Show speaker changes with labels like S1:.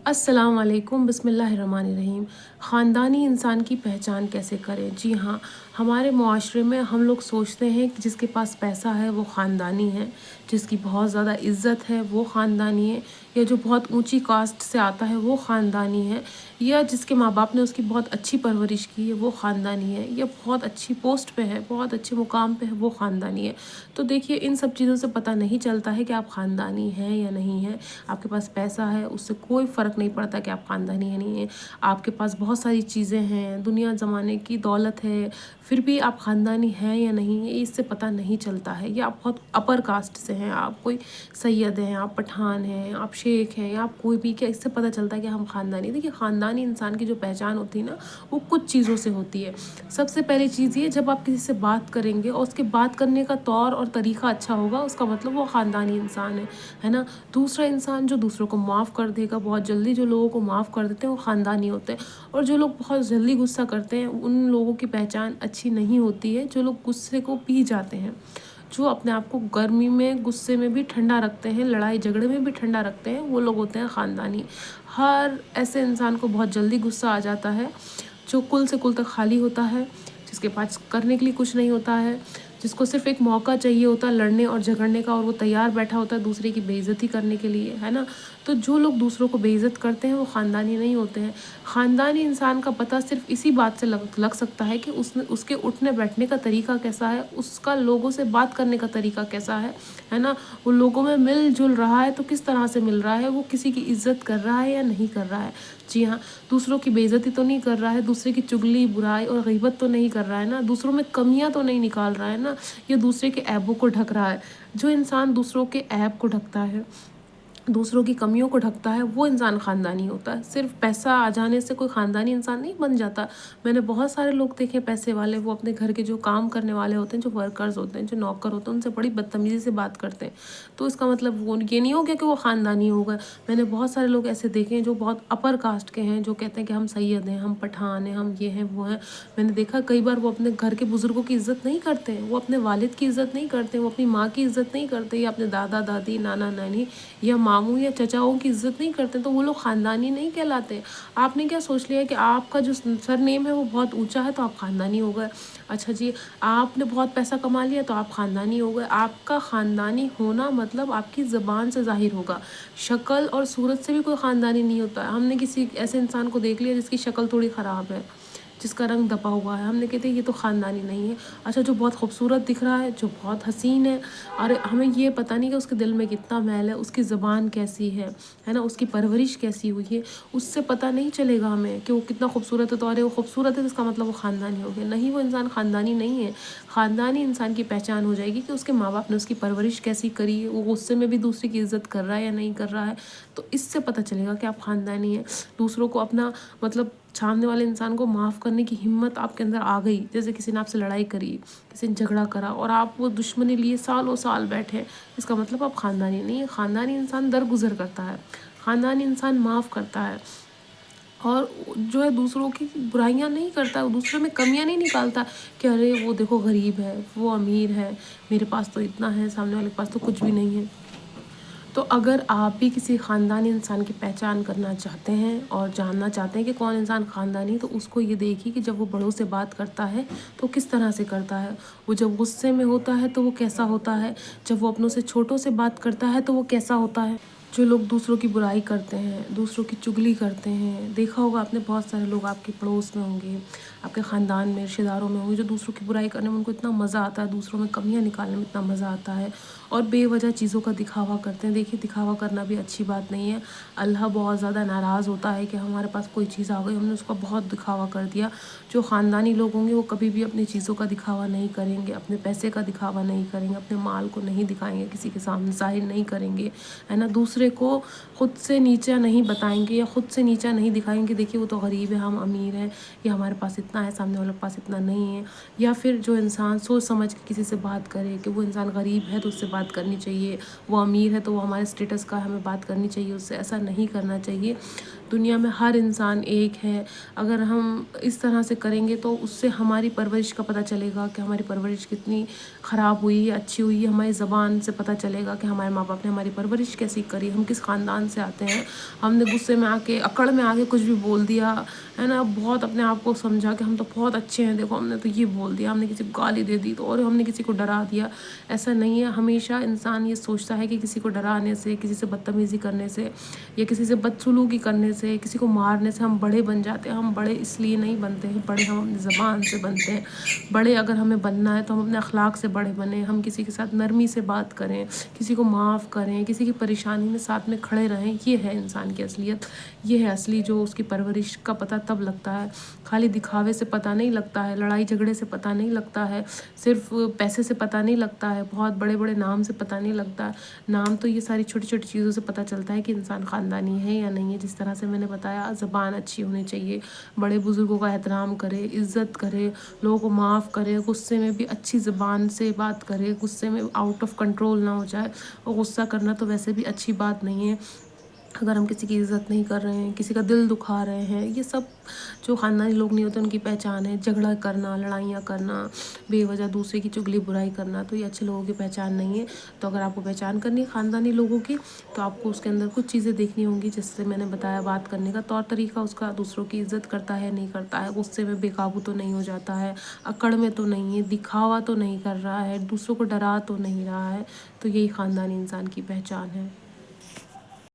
S1: अस्सलाम वालेकुम, बिस्मिल्लाहिर्रहमानिर्रहीम। ख़ानदानी इंसान की पहचान कैसे करें? जी हाँ, हमारे मुआशरे में हम लोग सोचते हैं कि जिसके पास पैसा है वो ख़ानदानी है, जिसकी बहुत ज़्यादा इज़्ज़त है वो ख़ानदानी है, या जो बहुत ऊंची कास्ट से आता है वो ख़ानदानी है, या जिसके माँ बाप ने उसकी बहुत अच्छी परवरिश की है वो ख़ानदानी है, या बहुत अच्छी पोस्ट पे है, बहुत अच्छे मुकाम पे है वो ख़ानदानी है। तो देखिए, इन सब चीज़ों से पता नहीं चलता है कि आप ख़ानदानी हैं या नहीं हैं। आपके पास पैसा है उससे कोई फ़र्क नहीं पड़ता कि आप ख़ानदानी है नहीं है। आपके पास बहुत सारी चीज़ें हैं, दुनिया ज़माने की दौलत है, फिर भी आप ख़ानदानी हैं या नहीं है इससे पता नहीं चलता है। या आप बहुत अपर कास्ट से हैं, आप कोई सैयद हैं, आप पठान हैं, आप शेख हैं, या आप कोई भी, क्या इससे पता चलता है कि हम ख़ानदानी। देखिए, ख़ानदानी इंसान की जो पहचान होती है ना, वो कुछ चीज़ों से होती है। सबसे पहली चीज़ ये, जब आप किसी से बात करेंगे और उसके बात करने का तौर और तरीक़ा अच्छा होगा, उसका मतलब वो ख़ानदानी इंसान है ना। दूसरा इंसान जो दूसरों को माफ़ कर देगा, बहुत जल्दी जो लोगों को माफ़ कर देते हैं वो ख़ानदानी होते हैं। और जो लोग बहुत जल्दी गुस्सा करते हैं उन लोगों की पहचान अच्छी नहीं होती है। जो लोग गुस्से को पी जाते हैं, जो अपने आप को गर्मी में गुस्से में भी ठंडा रखते हैं, लड़ाई झगड़े में भी ठंडा रखते हैं, वो लोग होते हैं ख़ानदानी। हर ऐसे इंसान को बहुत जल्दी गुस्सा आ जाता है जो कुल से कुल तक खाली होता है, जिसके पास करने के लिए कुछ नहीं होता है, जिसको सिर्फ एक मौका चाहिए होता है लड़ने और झगड़ने का, और वो तैयार बैठा होता है दूसरे की बेइज्जती करने के लिए, है ना। तो जो लोग दूसरों को बेइज्जत करते हैं वो ख़ानदानी नहीं होते हैं। ख़ानदानी इंसान का पता सिर्फ इसी बात से लग सकता है कि उसके उठने बैठने का तरीका कैसा है, उसका लोगों से बात करने का तरीका कैसा है ना। वो लोगों में मिल जुल रहा है तो किस तरह से मिल रहा है, वो किसी की इज्जत कर रहा है या नहीं कर रहा है। जी हाँ, दूसरों की बेइज्जती तो नहीं कर रहा है, दूसरे की चुगली बुराई और गीबत तो नहीं कर रहा है ना, दूसरों में कमियां तो नहीं निकाल रहा है ना, या दूसरे के ऐबों को ढक रहा है। जो इंसान दूसरों के ऐब को ढकता है, दूसरों की कमियों को ढकता है, वो इंसान ख़ानदानी होता है। सिर्फ पैसा आ जाने से कोई ख़ानदानी इंसान नहीं बन जाता। मैंने बहुत सारे लोग देखे पैसे वाले, वो अपने घर के जो काम करने वाले होते हैं, जो वर्कर्स होते हैं, जो नौकर होते हैं, उनसे बड़ी बदतमीज़ी से बात करते हैं। तो इसका मतलब वो ये नहीं हो गया कि वो ख़ानदानी होगा। मैंने बहुत सारे लोग ऐसे देखे हैं जो बहुत अपर कास्ट के हैं, जो कहते हैं कि हम सैयद हैं, हम पठान हैं, हम ये हैं वो हैं। मैंने देखा कई बार वो अपने घर के बुज़ुर्गों की इज़्ज़त नहीं करते हैं, वो अपने वालिद की इज़्ज़त नहीं करते, वो अपनी माँ की इज़्ज़त नहीं करते, या अपने दादा दादी, नाना नानी या मामू या चचाओं की इज़्ज़त नहीं करते, तो वो लोग ख़ानदानी नहीं कहलाते। आपने क्या सोच लिया कि आपका जो सरनेम है वो बहुत ऊँचा है तो आप ख़ानदानी हो गए। अच्छा जी, आपने बहुत पैसा कमा लिया तो आप ख़ानदानी हो गए। आपका ख़ानदानी होना मतलब आपकी ज़बान से ज़ाहिर होगा, शक्ल और सूरत से भी कोई ख़ानदानी नहीं होता है। हमने किसी ऐसे इंसान को देख लिया जिसकी शक्ल थोड़ी ख़राब है, जिसका रंग दबा हुआ है, हमने कहते हैं ये तो ख़ानदानी नहीं है। अच्छा, जो बहुत खूबसूरत दिख रहा है, जो बहुत हसीन है, और हमें ये पता नहीं कि उसके दिल में कितना मैल है, उसकी ज़बान कैसी है ना, उसकी परवरिश कैसी हुई है, उससे पता नहीं चलेगा हमें कि वो कितना खूबसूरत है। तो अरे वो खूबसूरत है तो इसका मतलब वो ख़ानदानी हो गया? नहीं, वो इंसान ख़ानदानी नहीं है। ख़ानदानी इंसान की पहचान हो जाएगी कि उसके माँ बाप ने उसकी परवरिश कैसी करी, वो गुस्से में भी दूसरे की इज़्ज़त कर रहा है या नहीं कर रहा है। तो इससे पता चलेगा कि आप ख़ानदानी हैं। दूसरों को अपना मतलब सामने वाले इंसान को माफ़ करने की हिम्मत आपके अंदर आ गई। जैसे किसी ने आपसे लड़ाई करी, किसी ने झगड़ा करा और आप वो दुश्मनी लिए सालों साल बैठे, इसका मतलब आप ख़ानदानी नहीं है। ख़ानदानी इंसान दरगुजर करता है, ख़ानदानी इंसान माफ़ करता है, और जो है दूसरों की बुराइयां नहीं करता, दूसरे में कमियां नहीं निकालता कि अरे वो देखो गरीब है, वो अमीर है, मेरे पास तो इतना है, सामने वाले के पास तो कुछ भी नहीं है। तो अगर आप भी किसी ख़ानदानी इंसान की पहचान करना चाहते हैं और जानना चाहते हैं कि कौन इंसान ख़ानदानी है, तो उसको ये देखिए कि जब वो बड़ों से बात करता है तो किस तरह से करता है, वो जब गुस्से में होता है तो वो कैसा होता है, जब वो अपनों से छोटों से बात करता है तो वो कैसा होता है। जो लोग दूसरों की बुराई करते हैं, दूसरों की चुगली करते हैं, देखा होगा आपने, बहुत सारे लोग आपके पड़ोस में होंगे, आपके ख़ानदान में, रिश्तेदारों में होंगे, जो दूसरों की बुराई करने में उनको इतना मज़ा आता है, दूसरों में कमियां निकालने में इतना मज़ा आता है, और बेवजह चीज़ों का दिखावा करते हैं। देखिए, दिखावा करना भी अच्छी बात नहीं है। अल्लाह बहुत ज़्यादा नाराज़ होता है कि हमारे पास कोई चीज़ आ गई, हमने उसका बहुत दिखावा कर दिया। जो ख़ानदानी लोग होंगे वो कभी भी अपनी चीज़ों का दिखावा नहीं करेंगे, अपने पैसे का दिखावा नहीं करेंगे, अपने माल को नहीं दिखाएंगे, किसी के सामने ज़ाहिर नहीं करेंगे, है ना। दूसरे को खुद से नीचा नहीं बताएंगे या खुद से नीचा नहीं दिखाएंगे, देखिए वो तो गरीब है, हम अमीर हैं, या हमारे पास इतना है, सामने वाले के पास इतना नहीं है। या फिर जो इंसान सोच समझ के किसी से बात करे कि वो इंसान गरीब है तो उससे बात करनी चाहिए, वो अमीर है तो वो हमारे स्टेटस का हमें बात करनी चाहिए उससे, ऐसा नहीं करना चाहिए। دنیا میں ہر انسان ایک ہے. اگر ہم اس طرح سے کریں گے تو اس سے ہماری پرورش کا پتہ چلے گا کہ ہماری پرورش کتنی خراب ہوئی ہے اچھی ہوئی ہے. ہماری زبان سے پتہ چلے گا کہ ہمارے ماں باپ نے ہماری پرورش کیسی کری, ہم کس خاندان سے آتے ہیں. ہم نے غصے میں آ کے اکڑ میں آ کے کچھ بھی بول دیا ہے نا, بہت اپنے آپ کو سمجھا کہ ہم تو بہت اچھے ہیں, دیکھو ہم نے تو یہ بول دیا, ہم نے کسی کو گالی دے دی تو, اور ہم نے کسی کو ڈرا دیا. ایسا نہیں ہے. ہمیشہ انسان یہ سوچتا ہے کہ کسی کو ڈرانے سے, کسی سے بدتمیزی کرنے سے, یا کسی سے بدسلوکی کرنے سے, کسی کو مارنے سے ہم بڑے بن جاتے ہیں. ہم بڑے اس لیے نہیں بنتے ہیں, بڑے ہم اپنی زبان سے بنتے ہیں. بڑے اگر ہمیں بننا ہے تو ہم اپنے اخلاق سے بڑے بنیں, ہم کسی کے ساتھ نرمی سے بات کریں, کسی کو معاف کریں, کسی کی پریشانی میں ساتھ میں کھڑے رہیں. یہ ہے انسان کی اصلیت, یہ ہے اصلی جو اس کی پرورش کا پتہ تب لگتا ہے. خالی دکھاوے سے پتہ نہیں لگتا ہے, لڑائی جھگڑے سے پتہ نہیں لگتا ہے, صرف پیسے سے پتہ نہیں لگتا ہے, بہت بڑے بڑے نام سے پتہ نہیں لگتا ہے. نام تو یہ ساری چھوٹی چھوٹی چیزوں سے پتہ چلتا ہے کہ انسان خاندانی ہے یا نہیں ہے. جس طرح سے میں نے بتایا, زبان اچھی ہونی چاہیے, بڑے بزرگوں کا احترام کرے, عزت کرے, لوگوں کو معاف کرے, غصے میں بھی اچھی زبان سے بات کرے, غصے میں آؤٹ آف کنٹرول نہ ہو جائے. اور غصہ کرنا تو ویسے بھی اچھی بات نہیں ہے. اگر ہم کسی کی عزت نہیں کر رہے ہیں, کسی کا دل دکھا رہے ہیں, یہ سب جو خاندانی لوگ نہیں ہوتے ان کی پہچان ہے. جھگڑا کرنا, لڑائیاں کرنا, بے وجہ دوسرے کی چگلی برائی کرنا, تو یہ اچھے لوگوں کی پہچان نہیں ہے. تو اگر آپ کو پہچان کرنی ہے خاندانی لوگوں کی, تو آپ کو اس کے اندر کچھ چیزیں دیکھنی ہوں گی. جس سے میں نے بتایا, بات کرنے کا طور طریقہ اس کا, دوسروں کی عزت کرتا ہے نہیں کرتا ہے, غصے میں بے قابو تو نہیں ہو جاتا ہے, اکڑ میں تو نہیں ہے, دکھاوا تو نہیں کر رہا ہے, دوسروں کو ڈرا تو نہیں رہا ہے. تو یہی خاندانی انسان کی پہچان ہے.